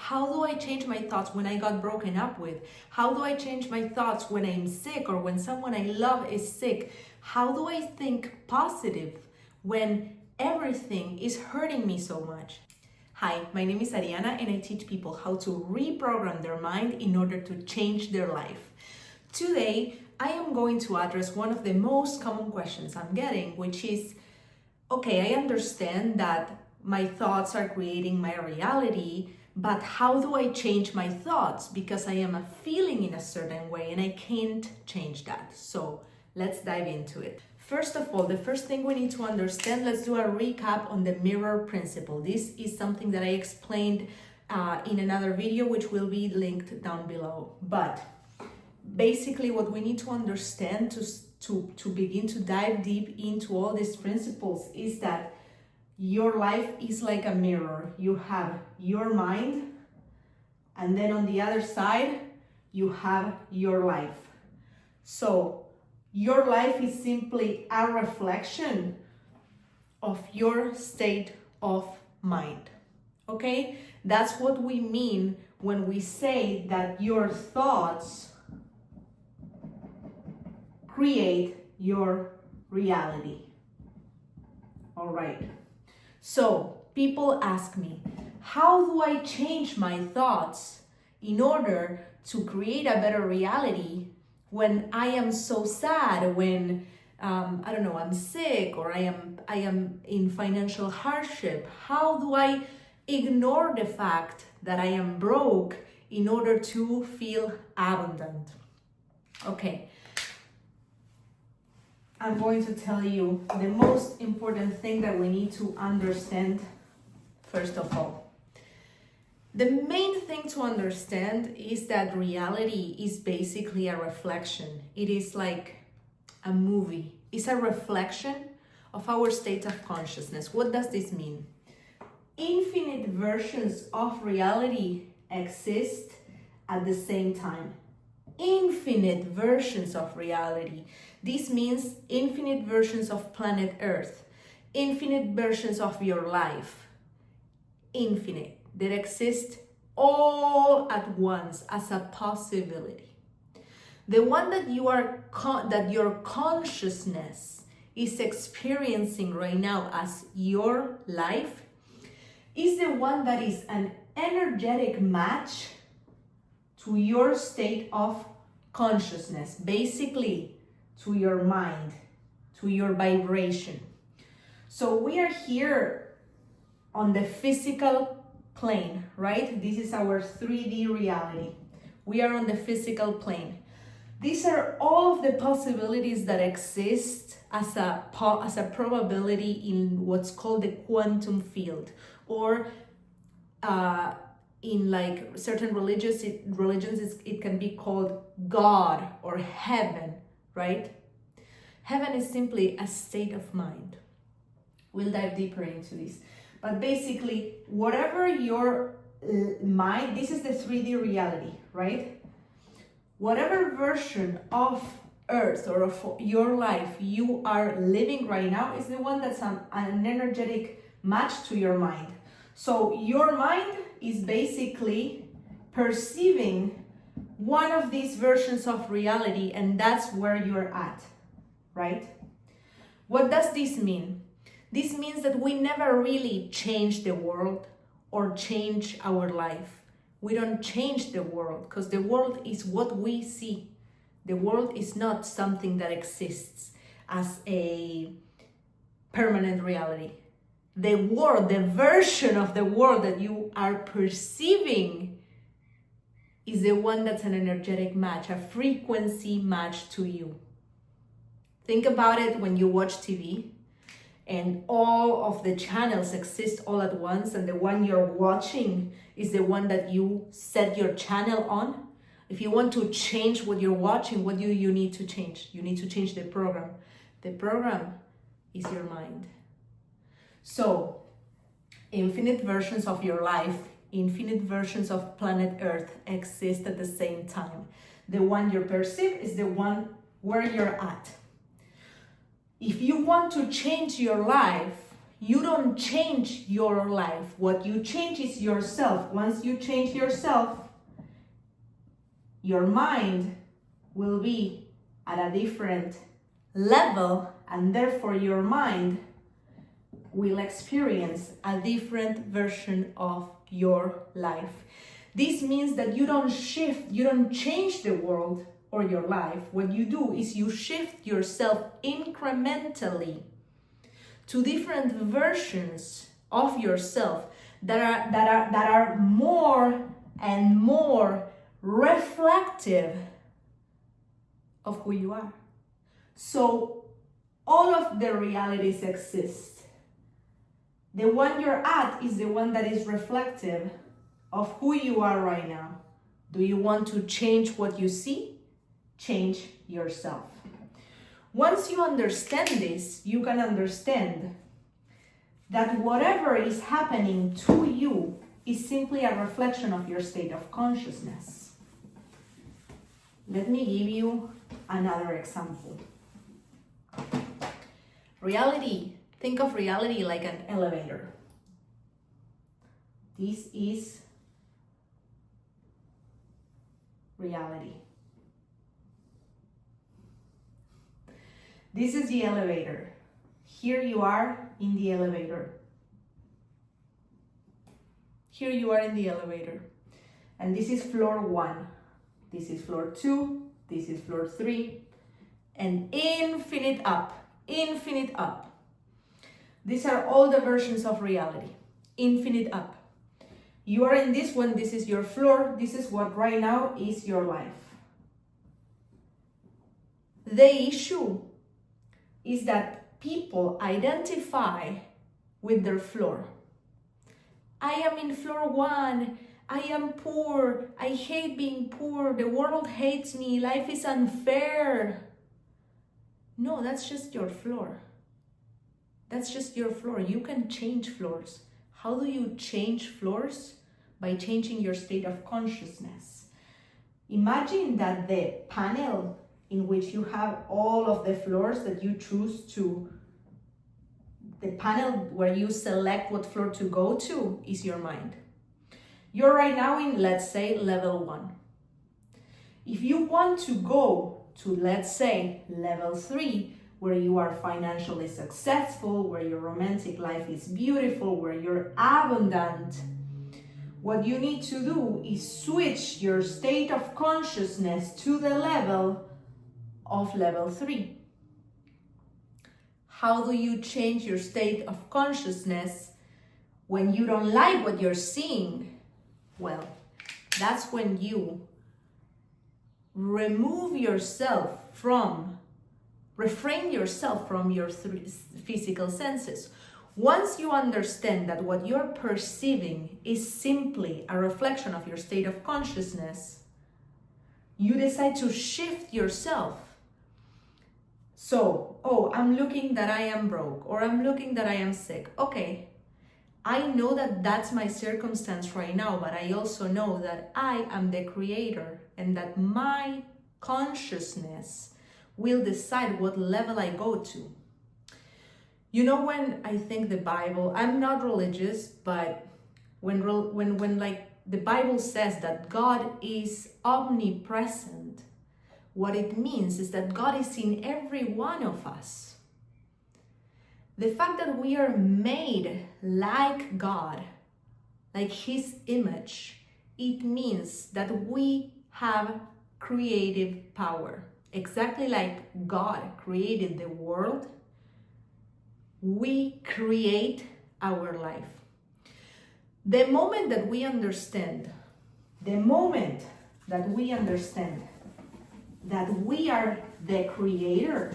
How do I change my thoughts when I got broken up with? How do I change my thoughts when I'm sick or when someone I love is sick? How do I think positive when everything is hurting me so much? Hi, my name is Ariana and I teach people how to reprogram their mind in order to change their life. Today, I am going to address one of the most common questions I'm getting, which is, okay, I understand that my thoughts are creating my reality, but how do I change my thoughts? Because I am feeling in a certain way and I can't change that. So let's dive into it. First of all, the first thing we need to understand, let's do a recap on the mirror principle. This is something that I explained in another video, which will be linked down below. But basically what we need to understand to begin to dive deep into all these principles is that your life is like a mirror. You have your mind, and then on the other side, you have your life. So your life is simply a reflection of your state of mind. Okay? That's what we mean when we say that your thoughts create your reality. All right. So people ask me, how do I change my thoughts in order to create a better reality when I am so sad, when I don't know, I'm sick, or I am in financial hardship? How do I ignore the fact that I am broke in order to feel abundant? Okay. I'm going to tell you the most important thing that we need to understand first of all. The main thing to understand is that reality is basically a reflection. It is like a movie. It's a reflection of our state of consciousness. What does this mean? Infinite versions of reality exist at the same time. Infinite versions of reality. This means infinite versions of planet Earth, infinite versions of your life, infinite, that exist all at once as a possibility. The one that that your consciousness is experiencing right now as your life is the one that is an energetic match to your state of consciousness, basically to your mind, to your vibration. So we are here on the physical plane, right? This is our 3D reality. We are on the physical plane. These are all of the possibilities that exist as a probability in what's called the quantum field, or in like certain religions, it can be called God or heaven, right? Heaven is simply a state of mind. We'll dive deeper into this. But basically, whatever your mind, this is the 3D reality, right? Whatever version of Earth or of your life you are living right now is the one that's an energetic match to your mind. So your mind is basically perceiving one of these versions of reality, and that's where you're at, right? What does this mean? This means that we never really change the world or change our life. We don't change the world because the world is what we see. The world is not something that exists as a permanent reality. The world, the version of the world that you are perceiving is the one that's an energetic match, a frequency match to you. Think about it when you watch TV and all of the channels exist all at once, and the one you're watching is the one that you set your channel on. If you want to change what you're watching, what do you need to change? You need to change the program. The program is your mind. So, infinite versions of your life, infinite versions of planet Earth exist at the same time. The one you perceive is the one where you're at. If you want to change your life, You don't change your life. What you change is yourself. Once you change yourself, your mind will be at a different level, and therefore your mind will experience a different version of your life. This means that you don't shift, you don't change the world or your life. What you do is you shift yourself incrementally to different versions of yourself that are more and more reflective of who you are. So all of the realities exist. The one you're at is the one that is reflective of who you are right now. Do you want to change what you see? Change yourself. Once you understand this, you can understand that whatever is happening to you is simply a reflection of your state of consciousness. Let me give you another example. Reality. Think of reality like an elevator. This is reality. This is the elevator. Here you are in the elevator. Here you are in the elevator. And this is floor 1. This is floor 2. This is floor 3. And infinite up. Infinite up. These are all the versions of reality. Infinite up. You are in this one. This is your floor. This is what right now is your life. The issue is that people identify with their floor. I am in floor 1. I am poor. I hate being poor. The world hates me. Life is unfair. No, that's just your floor. That's just your floor. You can change floors. How do you change floors? By changing your state of consciousness. Imagine that the panel in which you have all of the floors that you choose to, the panel where you select what floor to go to is your mind. You're right now in, let's say, level 1. If you want to go to, let's say, level 3, where you are financially successful, where your romantic life is beautiful, where you're abundant, what you need to do is switch your state of consciousness to the level of level 3. How do you change your state of consciousness when you don't like what you're seeing? Well, that's when you refrain yourself from your physical senses. Once you understand that what you're perceiving is simply a reflection of your state of consciousness, you decide to shift yourself. So, I'm looking that I am broke, or I'm looking that I am sick. Okay, I know that that's my circumstance right now, but I also know that I am the creator and that my consciousness will decide what level I go to. You know, when I think the Bible, I'm not religious, but when like the Bible says that God is omnipresent, what it means is that God is in every one of us. The fact that we are made like God, like His image, it means that we have creative power. Exactly like God created the world, we create our life. The moment that we understand that we are the creator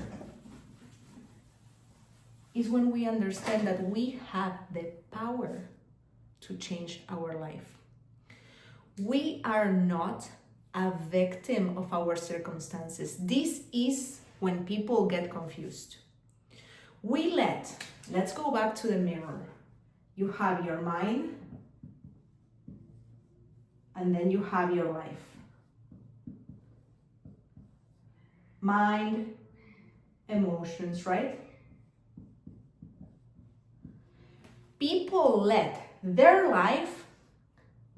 is when we understand that we have the power to change our life. We are not a victim of our circumstances. This is when people get confused. Let's go back to the mirror. You have your mind, and then you have your life. Mind, emotions, right? People let their life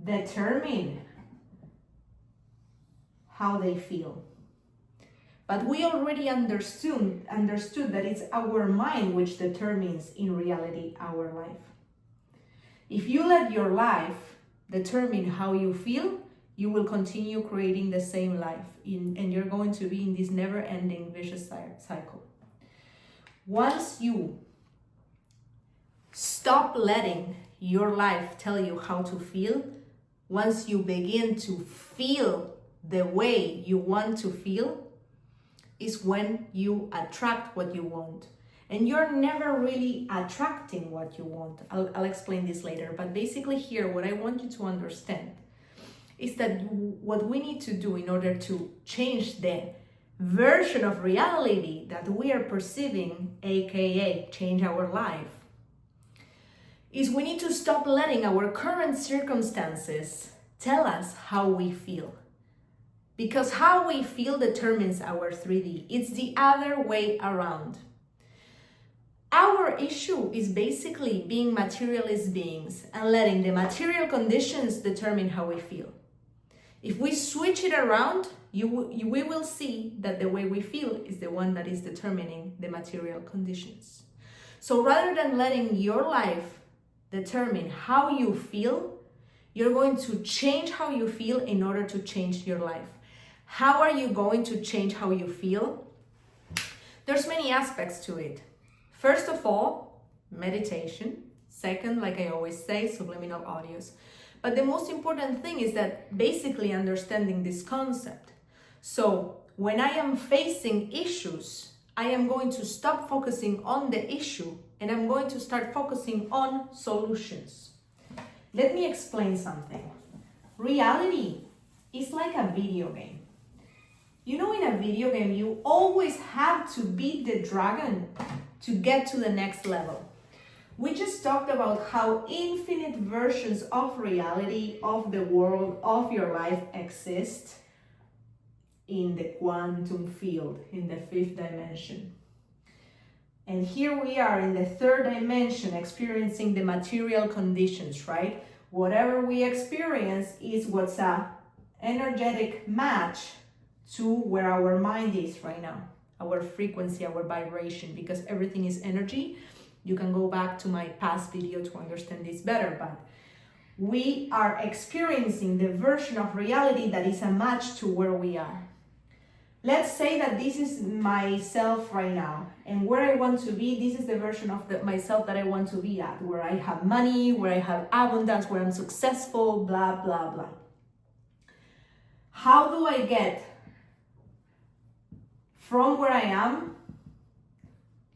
determine how they feel. But we already understood that it's our mind which determines in reality our life. If you let your life determine how you feel, you will continue creating the same life and you're going to be in this never-ending vicious cycle. Once you stop letting your life tell you how to feel, once you begin to feel the way you want to feel, is when you attract what you want. And you're never really attracting what you want. I'll explain this later, but basically here, what I want you to understand is that what we need to do in order to change the version of reality that we are perceiving, aka change our life, is we need to stop letting our current circumstances tell us how we feel. Because how we feel determines our 3D. It's the other way around. Our issue is basically being materialist beings and letting the material conditions determine how we feel. If we switch it around, we will see that the way we feel is the one that is determining the material conditions. So rather than letting your life determine how you feel, you're going to change how you feel in order to change your life. How are you going to change how you feel? There's many aspects to it. First of all, meditation. Second, like I always say, subliminal audios. But the most important thing is that basically understanding this concept. So when I am facing issues, I am going to stop focusing on the issue and I'm going to start focusing on solutions. Let me explain something. Reality is like a video game. You know, in a video game, you always have to beat the dragon to get to the next level. We just talked about how infinite versions of reality, of the world, of your life exist in the quantum field, in the 5th dimension. And here we are in the 3rd dimension experiencing the material conditions, right? Whatever we experience is what's an energetic match to where our mind is right now, our frequency, our vibration, because everything is energy. You can go back to my past video to understand this better, but we are experiencing the version of reality that is a match to where we are. Let's say that this is myself right now, and where I want to be, this is the version of myself that I want to be at, where I have money, where I have abundance, where I'm successful, blah, blah, blah. How do I get from where I am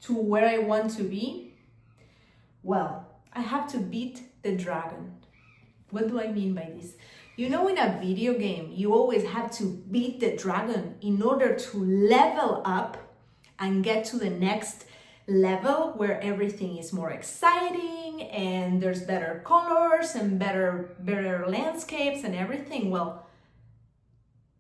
to where I want to be? Well, I have to beat the dragon. What do I mean by this? You know, in a video game, you always have to beat the dragon in order to level up and get to the next level where everything is more exciting and there's better colors and better landscapes and everything. Well,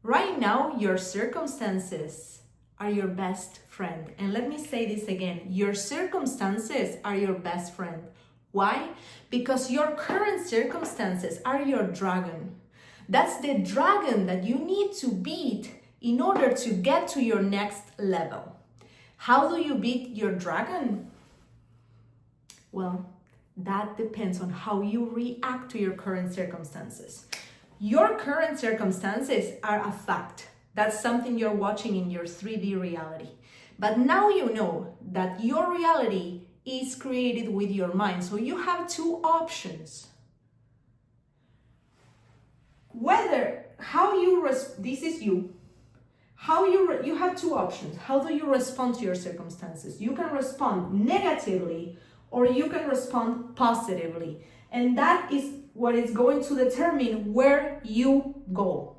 right now, your circumstances are your best friend. And let me say this again, your circumstances are your best friend. Why? Because your current circumstances are your dragon. That's the dragon that you need to beat in order to get to your next level. How do you beat your dragon? Well, that depends on how you react to your current circumstances. Your current circumstances are a fact. That's something you're watching in your 3D reality. But now you know that your reality is created with your mind. So you have two options. This is you. You have two options. How do you respond to your circumstances? You can respond negatively or you can respond positively. And that is what is going to determine where you go.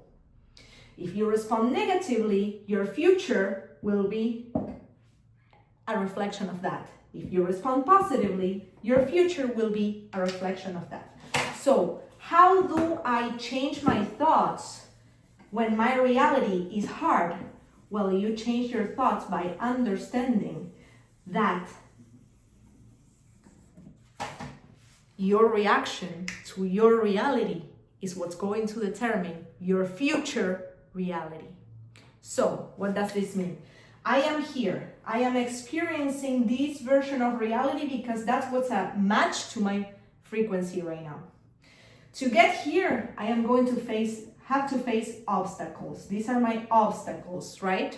If you respond negatively, your future will be a reflection of that. If you respond positively, your future will be a reflection of that. So, how do I change my thoughts when my reality is hard? Well, you change your thoughts by understanding that Your reaction to your reality is what's going to determine your future reality. So, what does this mean? I am here. I am experiencing this version of reality because that's what's a match to my frequency right now. To get here, I am going to have to face obstacles. These are my obstacles, right?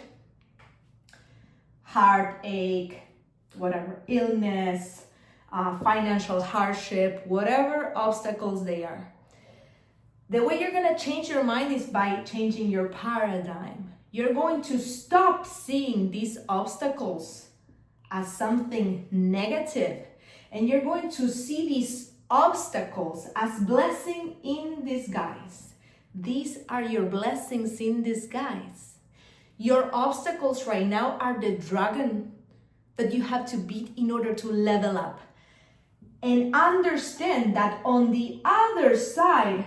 Heartache, whatever, illness, financial hardship, whatever obstacles they are. The way you're going to change your mind is by changing your paradigm. You're going to stop seeing these obstacles as something negative, and you're going to see these obstacles as blessing in disguise. These are your blessings in disguise. Your obstacles right now are the dragon that you have to beat in order to level up. And understand that on the other side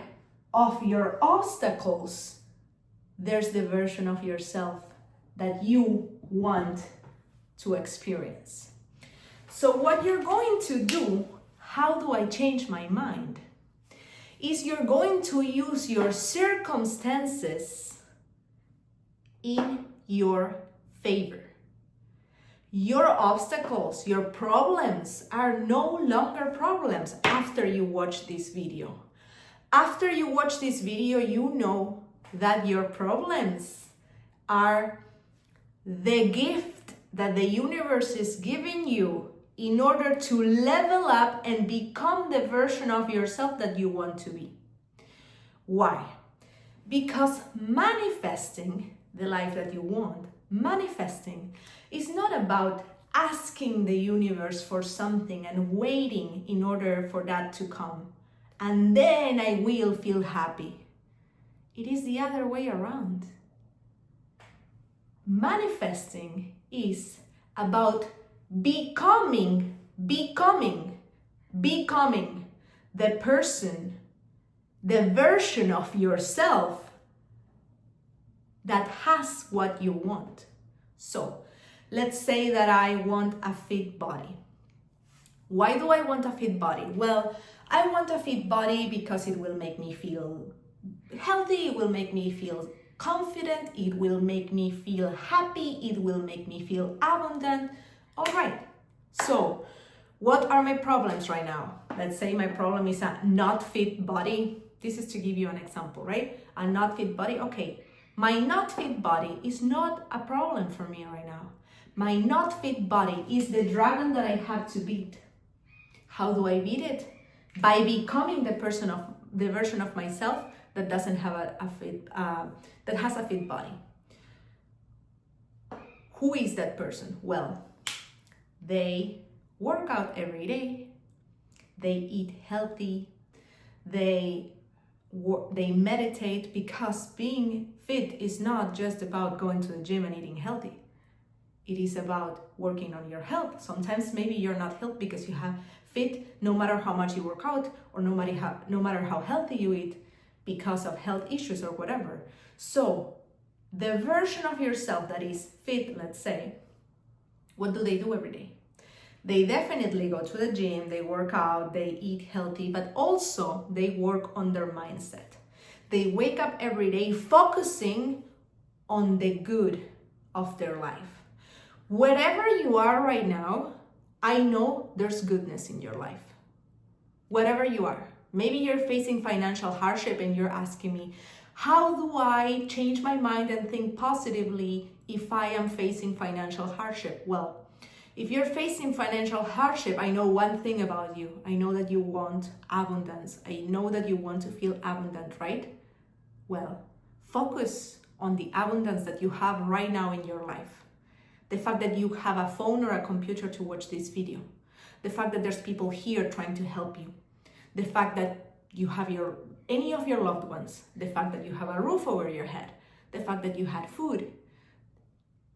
of your obstacles, there's the version of yourself that you want to experience. So what you're going to do, how do I change my mind? Is you're going to use your circumstances in your favor. Your obstacles, your problems are no longer problems after you watch this video. After you watch this video, you know that your problems are the gift that the universe is giving you in order to level up and become the version of yourself that you want to be. Why? Because manifesting the life that you want, manifesting is not about asking the universe for something and waiting in order for that to come, and then I will feel happy. It is the other way around. Manifesting is about becoming the person, the version of yourself that has what you want. So, let's say that I want a fit body. Why do I want a fit body? Well, I want a fit body because it will make me feel healthy, it will make me feel confident, it will make me feel happy, it will make me feel abundant. All right, so what are my problems right now? Let's say my problem is a not fit body. This is to give you an example, right? A not fit body. Okay, my not fit body is not a problem for me right now. My not fit body is the dragon that I have to beat. How do I beat it? By becoming the version of myself that doesn't have that has a fit body. Who is that person? Well, they work out every day, they eat healthy, they meditate, because being fit is not just about going to the gym and eating healthy. It is about working on your health. Sometimes maybe you're not healthy because you have fit no matter how much you work out, or no matter how healthy you eat, because of health issues or whatever. So the version of yourself that is fit, let's say, what do they do every day? They definitely go to the gym, they work out, they eat healthy, but also they work on their mindset. They wake up every day focusing on the good of their life. Wherever you are right now, I know there's goodness in your life. Wherever you are. Maybe you're facing financial hardship and you're asking me, how do I change my mind and think positively if I am facing financial hardship? Well, if you're facing financial hardship, I know one thing about you. I know that you want abundance. I know that you want to feel abundant, right? Well, focus on the abundance that you have right now in your life. The fact that you have a phone or a computer to watch this video. The fact that there's people here trying to help you. The fact that you have any of your loved ones. The fact that you have a roof over your head. The fact that you had food.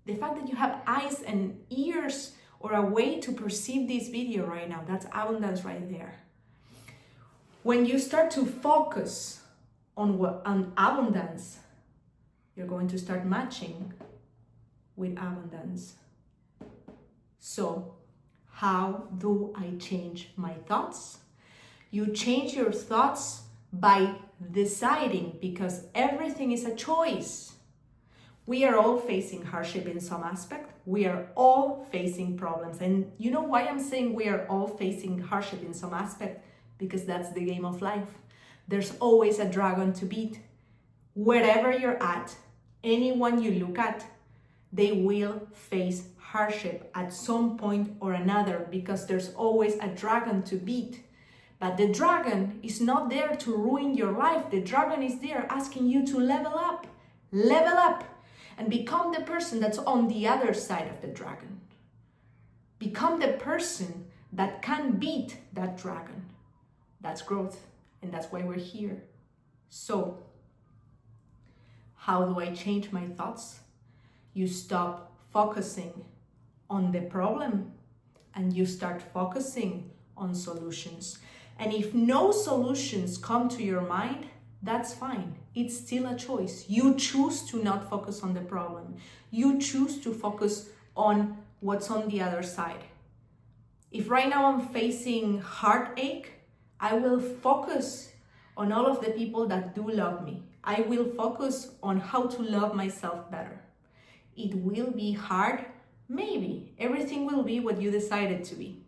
The fact that you have eyes and ears or a way to perceive this video right now. That's abundance right there. When you start to focus on abundance, you're going to start matching with abundance. So, how do I change my thoughts? You change your thoughts by deciding, because everything is a choice. We are all facing hardship in some aspect. We are all facing problems. And you know why I'm saying we are all facing hardship in some aspect? Because that's the game of life. There's always a dragon to beat. Wherever you're at, anyone you look at, they will face hardship at some point or another, because there's always a dragon to beat. But the dragon is not there to ruin your life. The dragon is there asking you to level up, and become the person that's on the other side of the dragon. Become the person that can beat that dragon. That's growth, and that's why we're here. So, how do I change my thoughts? You stop focusing on the problem and you start focusing on solutions. And if no solutions come to your mind, that's fine. It's still a choice. You choose to not focus on the problem. You choose to focus on what's on the other side. If right now I'm facing heartache, I will focus on all of the people that do love me. I will focus on how to love myself better. It will be hard, maybe. Everything will be what you decided to be.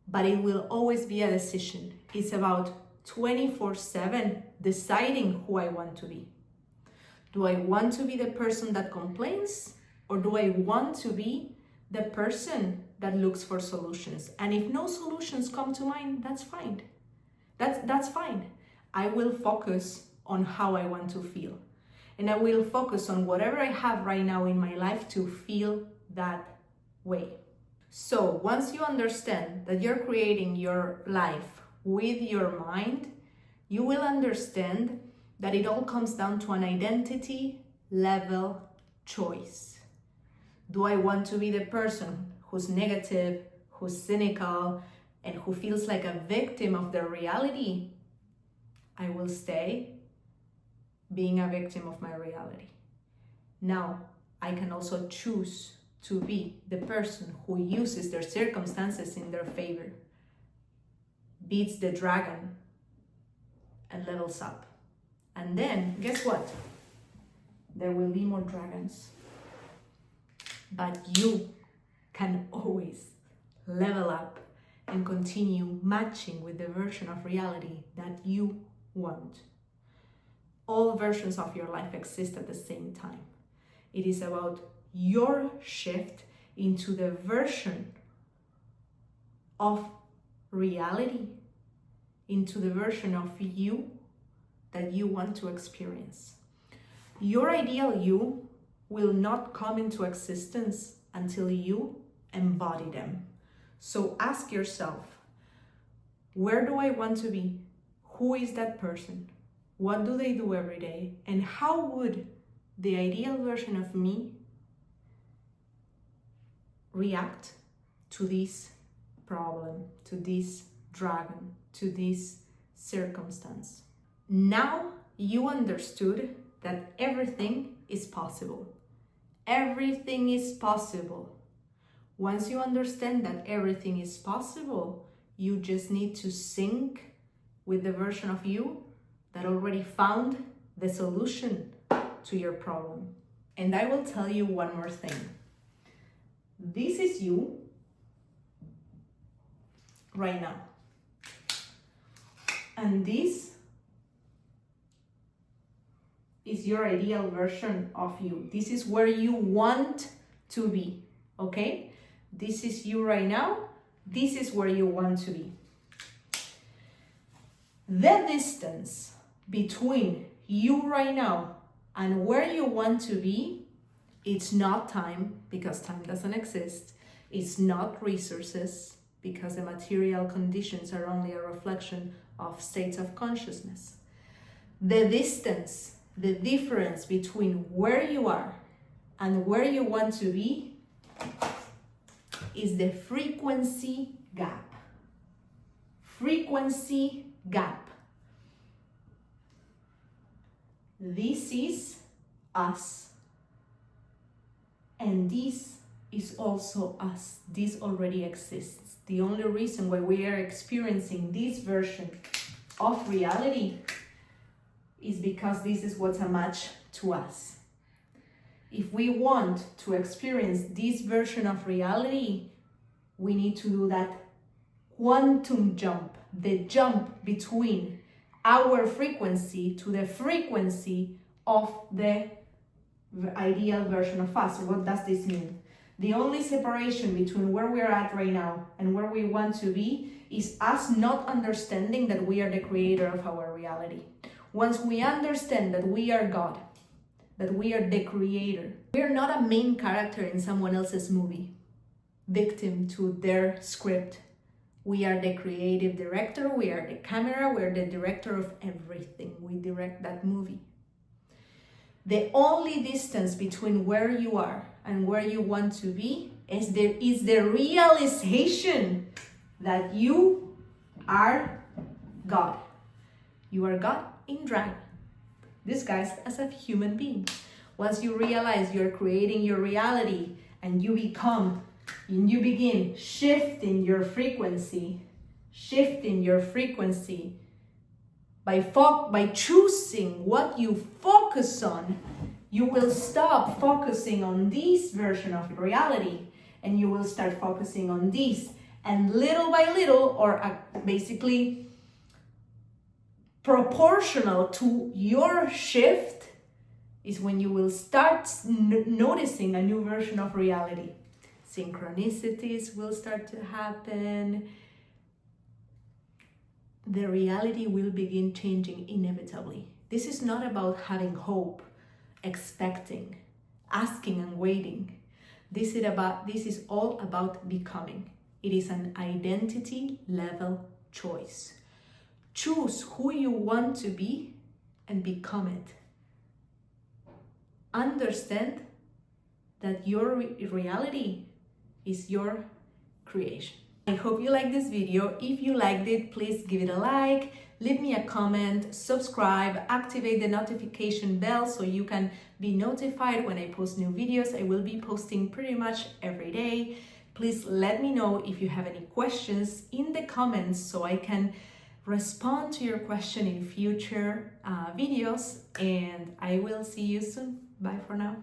But it will always be a decision. It's about 24/7 deciding who I want to be. Do I want to be the person that complains, or do I want to be the person that looks for solutions? And if no solutions come to mind, that's fine. That's fine. I will focus on how I want to feel. And I will focus on whatever I have right now in my life to feel that way. So once you understand that you're creating your life with your mind, you will understand that it all comes down to an identity level choice. Do I want to be the person who's negative, who's cynical, and who feels like a victim of their reality? I will stay being a victim of my reality. Now, I can also choose to be the person who uses their circumstances in their favor, beats the dragon, and levels up. And then, guess what? There will be more dragons. But you can always level up and continue matching with the version of reality that you want. All versions of your life exist at the same time. It is about your shift into the version of reality, into the version of you that you want to experience. Your ideal you will not come into existence until you embody them. So ask yourself, where do I want to be? Who is that person? What do they do every day? And how would the ideal version of me react to this problem, to this dragon, to this circumstance? Now you understood that everything is possible. Everything is possible. Once you understand that everything is possible, you just need to sync with the version of you that already found the solution to your problem. And I will tell you one more thing. This is you right now. And this is your ideal version of you. This is where you want to be, okay? This is you right now. This is where you want to be. The distance between you right now and where you want to be, it's not time, because time doesn't exist. It's not resources, because the material conditions are only a reflection of states of consciousness. The distance, the difference between where you are and where you want to be is the frequency gap. Frequency gap. This is us. And this is also us. This already exists. the only reason why we are experiencing this version of reality is because this is what's a match to us. If we want to experience this version of reality, we need to do that quantum jump, the jump between our frequency to the frequency of the ideal version of us. What does this mean? The only separation between where we are at right now and where we want to be is us not understanding that we are the creator of our reality. Once we understand that we are God, that we are the creator, we are not a main character in someone else's movie, victim to their script. We are the creative director, we are the camera, we are the director of everything. We direct that movie. The only distance between where you are and where you want to be is the realization that you are God. You are God in drag, disguised as a human being. Once you realize you're creating your reality and you begin shifting your frequency by choosing what you focus on, you will stop focusing on this version of reality and you will start focusing on this. And little by little, or basically proportional to your shift, is when you will start noticing a new version of reality. Synchronicities will start to happen. The reality will begin changing inevitably. This is not about having hope, expecting, asking and waiting. This is all about becoming. It is an identity level choice. Choose who you want to be and become it. Understand that your reality is your creation. I hope you liked this video. If you liked it, please give it a like, leave me a comment, subscribe, activate the notification bell so you can be notified when I post new videos. I will be posting pretty much every day. Please let me know if you have any questions in the comments so I can respond to your question in future videos, and I will see you soon. Bye for now.